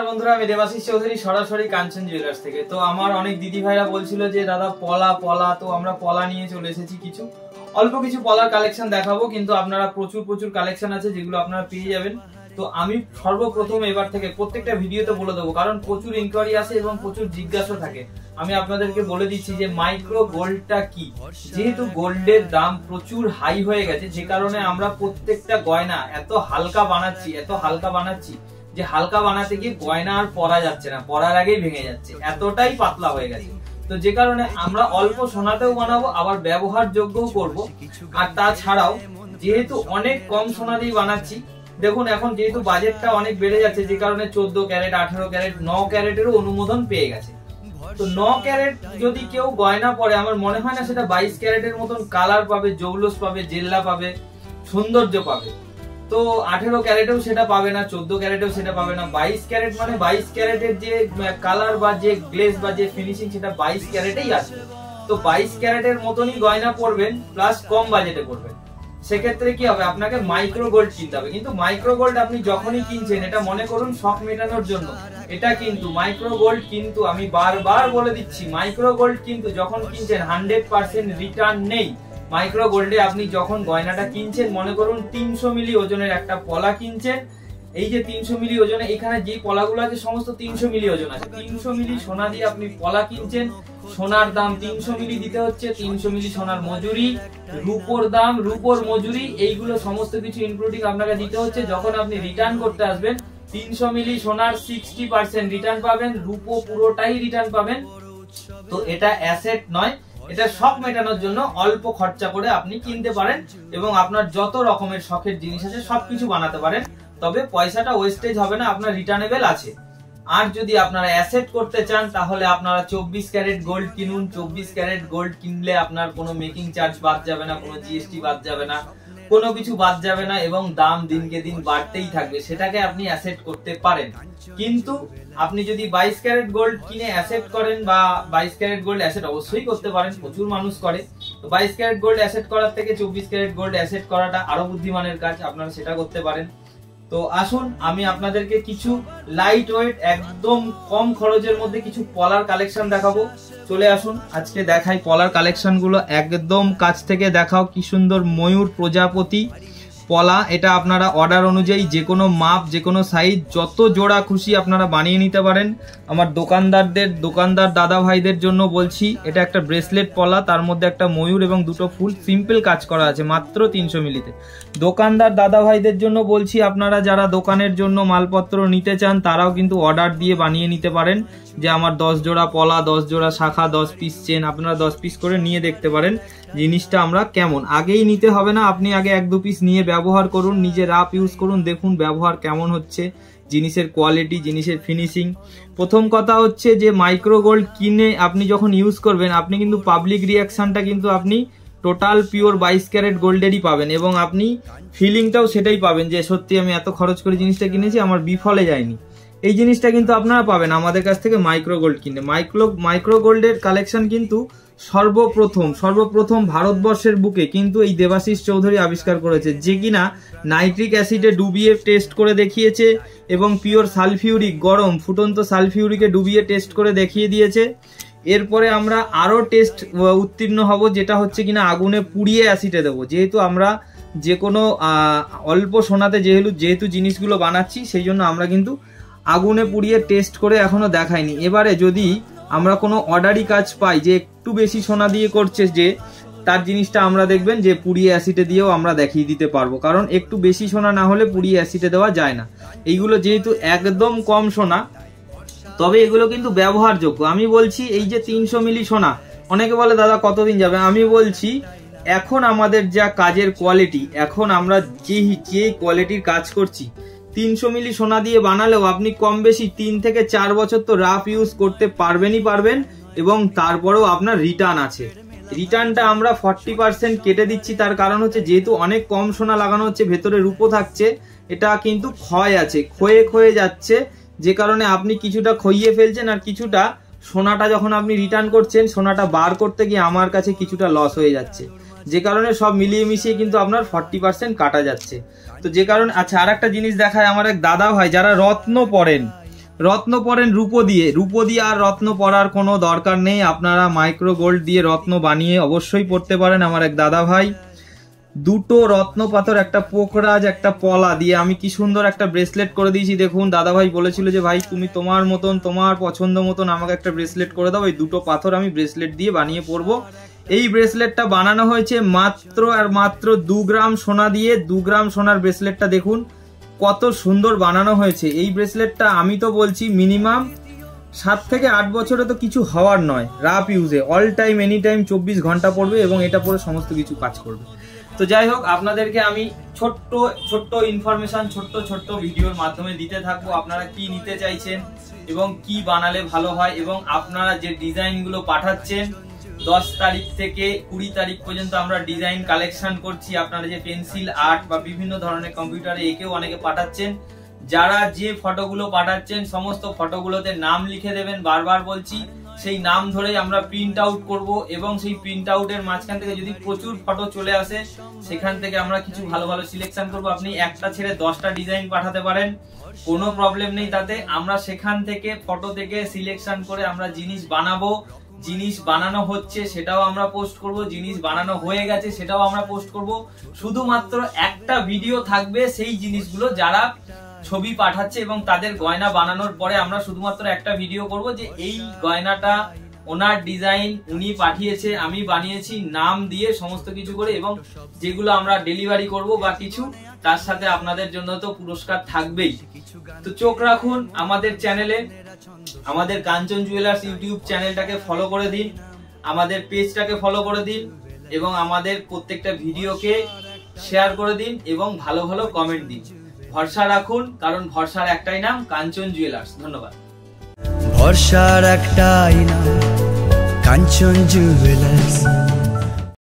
বন্ধুরা, আমি দেবাশিস চৌধুরী সরাসরি কাঞ্চন জুয়েলার্স থেকে। তো আমার অনেক দিদি ভাইরা বলছিল যে দাদা পলা পলা, তো আমরা পলা নিয়ে চলে এসেছি। অল্প কিছু পলার কালেকশন দেখাবো, কিন্তু আপনারা প্রচুর কালেকশন আছে যেগুলো আপনারা পেয়ে যাবেন। তো আমি সর্বপ্রথম এবার থেকে প্রত্যেকটা ভিডিওতে বলে দেবো, কারণ প্রচুর ইনকোয়ারি আসে এবং প্রচুর জিজ্ঞাসা থাকে। আমি আপনাদেরকে বলে দিচ্ছি যে মাইক্রো গোল্ডটা কি। যেহেতু গোল্ডের দাম প্রচুর হাই হয়ে গেছে, যে কারণে আমরা প্রত্যেকটা গয়না এত হালকা বানাচ্ছি যে হালকা বানাতে গিয়ে গয়না আর পরা যাচ্ছে না, পরার আগেই ভেঙে যাচ্ছে, এতটাই পাতলা হয়ে গেছে। তো যে কারণে আমরা অল্প সোনাতেও বানাবো, আবার ব্যবহারযোগ্যও করব। আর তাছাড়াও যেহেতু অনেক কম সোনা দিয়ে বানাচ্ছি, দেখুন এখন যেহেতু বাজেটটা অনেক বেড়ে যাচ্ছে, যে কারণে 14 ক্যারেট, 18 ক্যারেট, 9 ক্যারেটেরও অনুমোদন পেয়ে গেছে। তো 9 ক্যারেট যদি কেউ গয়না পরে, আমার মনে হয় না সেটা 22 ক্যারেটের মতন কালার পাবে, জৌলস পাবে, জেল্লা পাবে, সৌন্দর্য পাবে। তো 18 ক্যারেটেও সেটা পাবে না, 14 ক্যারেটেও সেটা পাবে না। 22 ক্যারেট মানে 22 ক্যারেটের যে কালার বা যে গ্লেজ বা যে ফিনিশিং, সেটা 22 ক্যারেটেই আসবে। তো 22 ক্যারেটের মতনই গয়না পরবেন, প্লাস কম বাজেটে পরবেন। সেক্ষেত্রে কি হবে, আপনাকে মাইক্রো গোল্ড কিনতে হবে। কিন্তু মাইক্রো গোল্ড আপনি যখনই কিনছেন, এটা মনে করুন শখ মেটানোর জন্য। এটা কিন্তু মাইক্রো গোল্ড, কিন্তু আমি বারবার বলে দিচ্ছি, মাইক্রো গোল্ড কিন্তু যখন কিনছেন 100% রিটার্ন নেই। মাইক্রো গোল্ডে আপনি যখন গয়নাটা কিনছেন, মনে করুন 300 মিলি ওজনের একটা পলা কিনছেন। এই যে 300 মিলি ওজনে, এখানে যে পলাগুলো আছে সমস্ত 300 মিলি ওজন আছে। 300 মিলি সোনা দিয়ে আপনি পলা কিনছেন, সোনার দাম 300 মিলি দিতে হচ্ছে, 300 মিলি সোনার মজুরি, রূপোর দাম, রূপোর মজুরি, এইগুলো সমস্ত কিছু ইনক্লুডিং আপনাকে দিতে হচ্ছে। যখন আপনি রিটার্ন করতে আসবেন, 300 মিলি সোনার 60% রিটার্ন পাবেন, রূপো পুরোটাই রিটার্ন পাবেন। তো এটা অ্যাসেট নয়, এটা শখ মেটানোর জন্য অল্প খরচা করে আপনি কিনতে পারেন এবং আপনার যত রকমের শখের জিনিস আছে সবকিছু বানাতে পারেন। তবে পয়সাটা ওয়েস্টেজ হবে না, আপনার রিটার্নেবল আছে। আর যদি আপনারা অ্যাসেট করতে চান, তাহলে আপনারা 24 ক্যারেট গোল্ড কিনুন। 24 ক্যারেট গোল্ড কিনলে আপনার কোনো মেকিং চার্জ বাদ যাবে না, কোনো জিএসটি বাদ যাবে না, কোনো কিছু বাদ যাবে না, এবং দাম দিনকে দিন বাড়তেই থাকবে। সেটাকে আপনি অ্যাসেট করতে পারেন। কিন্তু আপনি যদি 22 ক্যারেট গোল্ড কিনে অ্যাসেট করেন, বা 22 ক্যারেট গোল্ড অ্যাসেট অবশ্যই করতে পারেন, প্রচুর মানুষ করে। তো 22 ক্যারেট গোল্ড অ্যাসেট করার থেকে 24 ক্যারেট গোল্ড অ্যাসেট করাটা আরো বুদ্ধিমানের কাজ, আপনারা সেটা করতে পারেন। তো আসুন আমি আপনাদেরকে কিছু লাইট ওয়েট, একদম কম খরচের মধ্যে কিছু পলার কালেকশন দেখাবো। চলে আসুন আজকে দেখাই পলার কালেকশন গুলো। একদম কাছ থেকে দেখাও, কি সুন্দর ময়ূর প্রজাপতি পলা। এটা আপনারা অর্ডার অনুযায়ী যে কোনো মাপ, যে কোনো সাইজ, যত জোড়া খুশি আপনারা বানিয়ে নিতে পারেন। আমার দোকানদার দাদা ভাইদের জন্য বলছি, এটা একটা ব্রেসলেট পলা, তার মধ্যে একটা ময়ূর এবং দুটো ফুল, সিম্পল কাজ করা আছে, মাত্র 300 মিলিতে। দোকানদার দাদা ভাইদের জন্য বলছি, আপনারা যারা দোকানের জন্য মালপত্র নিতে চান, তারাও কিন্তু অর্ডার দিয়ে বানিয়ে নিতে পারেন। যে আমার 10 জোড়া পলা, 10 জোড়া শাখা, 10 পিস চেন, আপনারা 10 পিস করে নিয়ে দেখতে পারেন জিনিসটা আমরা কেমন। আগেই নিতে হবে না, আপনি আগে 1-2 পিস নিয়ে ব্যবহার করুন, নিজে রাপ ইউজ করুন, দেখুন ব্যবহার কেমন হচ্ছে, জিনিসের কোয়ালিটি, জিনিসের ফিনিশিং। প্রথম কথা হচ্ছে যে মাইক্রো গোল্ড কিনে আপনি যখন ইউজ করবেন, আপনি কিন্তু পাবলিক রিয়াকশনটা কিন্তু আপনি টোটাল পিওর 22 ক্যারেট গোল্ডেরই পাবেন, এবং আপনি ফিলিংটাও সেটাই পাবেন যে সত্যি আমি এত খরচ করে জিনিসটা কিনেছি, আমার বিফলে যায়নি। এই জিনিসটা কিন্তু আপনারা পাবেন আমাদের কাছ থেকে মাইক্রো গোল্ড কিনে। মাইক্রো গোল্ডের কালেকশন কিন্তু সর্বপ্রথম ভারতবর্ষের বুকে কিন্তু এই দেবাশিস চৌধুরী আবিষ্কার করেছে, যে কিনা নাইট্রিক অ্যাসিডে ডুবিয়ে টেস্ট করে দেখিয়েছে, এবং পিওর সালফিউরিক, গরম ফুটন্ত সালফিউরিকে ডুবিয়ে টেস্ট করে দেখিয়ে দিয়েছে। এরপরে আমরা আরো টেস্ট উত্তীর্ণ হব, যেটা হচ্ছে কিনা আগুনে পুড়িয়ে অ্যাসিডে দেবো। যেহেতু আমরা যে কোনো অল্প সোনাতে যেহেতু জিনিসগুলো বানাচ্ছি, সেই জন্য আমরা কিন্তু আগুনে পুড়িয়ে টেস্ট করে এখনো দেখাইনি। এবারে যদি আমরা কোনো অর্ডারি কাজ পাই যে একটু বেশি সোনা দিয়ে করছে, যে তার জিনিসটা আমরা দেখবেন যে পুড়িয়ে অ্যাসিডে দিয়েও আমরা দেখিয়ে দিতে পারবো, কারণ একটু বেশি সোনা না হলে পুড়িয়ে অ্যাসিডে দেওয়া যায় না। এইগুলো যেহেতু একদম কম সোনা, তবে এগুলো কিন্তু ব্যবহারযোগ্য। আমি বলছি এই যে 300 মিলি সোনা, অনেকে বলে দাদা কতদিন যাবে, আমি বলছি এখন আমাদের যা কাজের কোয়ালিটি, এখন আমরা যে কোয়ালিটির কাজ করছি, 300 মিলি সোনা দিয়ে বানালেও আপনি কম বেশি 3 থেকে 4 বছর তো রাফ ইউজ করতে পারবেন, এবং তারপরেও আপনার রিটার্ন আছে। রিটার্নটা আমরা 40% কেটে দিচ্ছি, তার কারণ হচ্ছে যেহেতু অনেক কম সোনা লাগানো হচ্ছে, ভেতরে রূপো থাকছে, এটা কিন্তু ক্ষয়ে যাচ্ছে, যে কারণে আপনি কিছুটা খইয়ে ফেলছেন, আর কিছুটা সোনাটা যখন আপনি রিটার্ন করছেন, সোনাটা বার করতে গিয়ে আমার কাছে কিছুটা লস হয়ে যাচ্ছে, যে কারণে সব মিলিয়ে মিশিয়ে কিন্তু আপনার 40% কাটা যাচ্ছে। তো যে কারণে আচ্ছা, আর একটা জিনিস দেখায়, আমার এক দাদা ভাই যারা রত্ন পরেন, রত্ন পরেন রূপো দিয়ে আর রত্ন পরার কোনো দরকার নেই, আপনারা মাইক্রো গোল্ড দিয়ে রত্ন বানিয়ে অবশ্যই পড়তে পারেন। আমার এক দাদা ভাই দুটো রত্ন পাথর, একটা পোকরাজ, একটা পলা দিয়ে আমি কি সুন্দর একটা ব্রেসলেট করে দিয়েছি। দেখুন দাদা ভাই বলেছিল যে ভাই তুমি তোমার মতন তোমার পছন্দ মতন আমাকে একটা ব্রেসলেট করে দাও, এই দুটো পাথর আমি ব্রেসলেট দিয়ে বানিয়ে পরবো। এই ব্রেসলেটটা বানানো হয়েছে মাত্র আর মাত্র 2 গ্রাম সোনা দিয়ে। 2 গ্রাম সোনার ব্রেসলেটটা দেখুন কত সুন্দর বানানো হয়েছে। এই ব্রেসলেটটা আমি তো বলছি মিনিমাম 7 থেকে 8 বছরে তো কিছু হওয়ার নয়, রাফ ইউজে অল টাইম এনি টাইম 24 ঘন্টা পড়বে এবং এটা পরে সমস্ত কিছু কাজ করবে। তো যাই হোক, আপনাদেরকে আমি ছোট্ট ছোট্ট ইনফরমেশন ছোট্ট ভিডিওর মাধ্যমে দিতে থাকবো, আপনারা কি নিতে চাইছেন এবং কি বানালে ভালো হয়, এবং আপনারা যে ডিজাইনগুলো পাঠাচ্ছেন 10 তারিখ থেকে 20 তারিখ পর্যন্ত আমরা ডিজাইন কালেকশন করছি। আপনারা যে পেন্সিল আর্ট বা বিভিন্ন ধরনের কম্পিউটারে এঁকেও অনেকে পাঠাচ্ছেন, যারা যে ফটোগুলো পাঠাচ্ছেন সমস্ত ফটোগুলোতে নাম লিখে দেবেন, বারবার বলছি। সেই নাম ধরেই আমরা প্রিন্ট আউট করব এবং সেই প্রিন্ট আউটের মাঝখান থেকে যদি প্রচুর ফটো চলে আসে সেখান থেকে আমরা কিছু ভালো ভালো সিলেকশন করব। আপনি একটা ছেড়ে 10টা ডিজাইন পাঠাতে পারেন, কোনো প্রবলেম নেই তাতে। আমরা সেখান থেকে ফটো থেকে সিলেকশন করে আমরা জিনিস বানাবো। জিনিস বানানো হচ্ছে সেটাও আমরা পোস্ট করব, জিনিস বানানো হয়ে গেছে সেটাও আমরা পোস্ট করব। শুধুমাত্র একটা ভিডিও থাকবে সেই জিনিসগুলো যারা ছবি পাঠাচ্ছে এবং তাদের গয়না বানানোর পরে আমরা শুধুমাত্র একটা ভিডিও করব যে এই গয়নাটা ওনার ডিজাইন, উনি পাঠিয়েছে, আমি বানিয়েছি, নাম দিয়ে সমস্ত কিছু করে, এবং যেগুলো আমরা ডেলিভারি করব বা কিছু তার সাথে আপনাদের জন্য তো পুরস্কার থাকবেই। তো চোখ রাখুন আমাদের চ্যানেলে, আমাদের কাঞ্চন জুয়েলার্স ইউটিউব চ্যানেলটাকে ফলো করে দিন, আমাদের পেজটাকে ফলো করে দিন এবং আমাদের প্রত্যেকটা ভিডিওকে শেয়ার করে দিন এবং ভালো ভালো কমেন্ট দিন। ভরসা রাখুন, কারণ ভরসার একটাই নাম কাঞ্চন জুয়েলার্স। ধন্যবাদ। ভরসার একটাই নাম কাঞ্চন জুয়েলার্স।